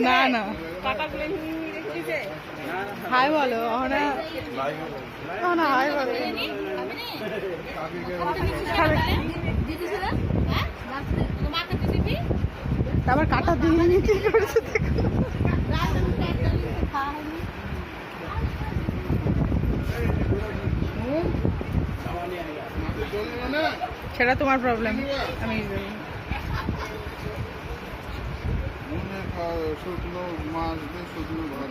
না না হাই বলো না হাই বলো আবার কাটা দিয়ে কি করেছে দেখো সেটা তোমার প্রবলেম আমি শুকনো মাছ দিয়ে শুকনো ভাত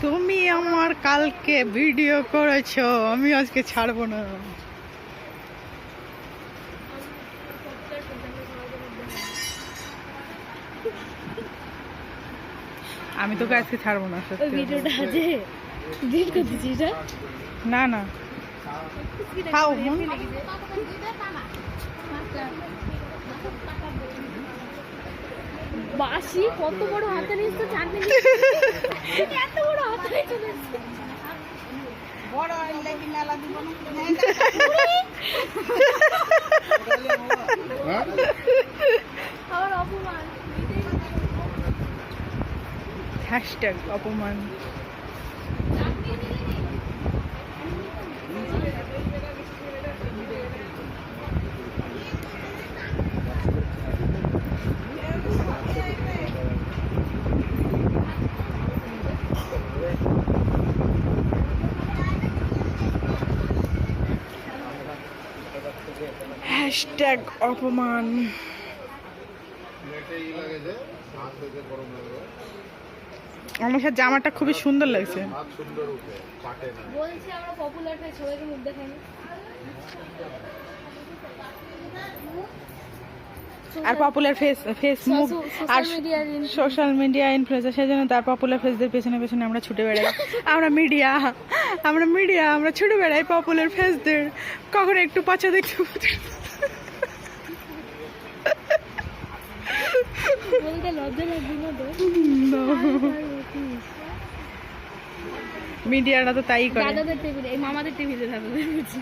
তুমি আমার কালকে ভিডিও করেছো আমি আজকে ছাড়বো না আমি তোকে আজকে ছাড়বো না ভিডিওটা আছে ডিলিট করে দিছি এটা না না খাও বাসি কত বড় হাতে নিয়েছে চাটনি এত বড় হাতে চলে এসেছে বড় লাগি মেলা দিব আমার অপমান হ্যাশট্যাগ অপমান হ্যাশট্যাগ অপমান আমার সাথে জামাটা খুবই সুন্দর লাগছে বলছি আমরা পপুলার হয়ে সবাইকে মুখ দেখাইনি are popular face move R social media influencer সেজন্য তার পপুলার ফেসদের পেছনে পেছনে আমরা ছুটে বেড়াই আমরা মিডিয়া আমরা ছুটে বেড়াই পপুলার ফেসদের কখনো একটু পাছা দেখতে বলতে লজ্জা লাগবে না তো মিডিয়াটা তো তাই করে দাদাদের টেবিলে এই মামাদের টেবিলে দাদাদের বুঝি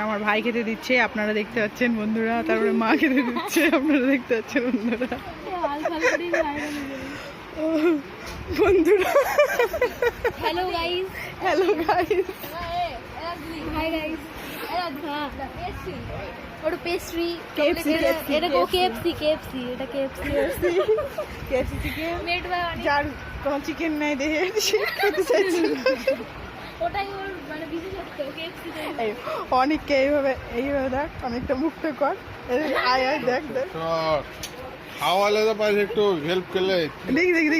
আমার ভাই খেতে দিচ্ছে আপনারা দেখতে পাচ্ছেন বন্ধুরা তারপরে মা খেতে দিচ্ছে আপনারা দেখতে পাচ্ছেন বন্ধুরা বন্ধুরা হ্যালো গাইস হাই গাইস ওটা পেস্ট্রি এটা কেএফসি এটা কেএফসি চিকেন মেড বাই যার কোনো চিকেন নাই দেখে খেতে চাইছি ওটাই ওর মানে বিশেষত্ব কেএফসি অনেককে এইভাবে দেখ অনেকটা মুক্ত কর আয় দেখ খাওয়ালে তো পাশে একটু হেল্প করলে দেখি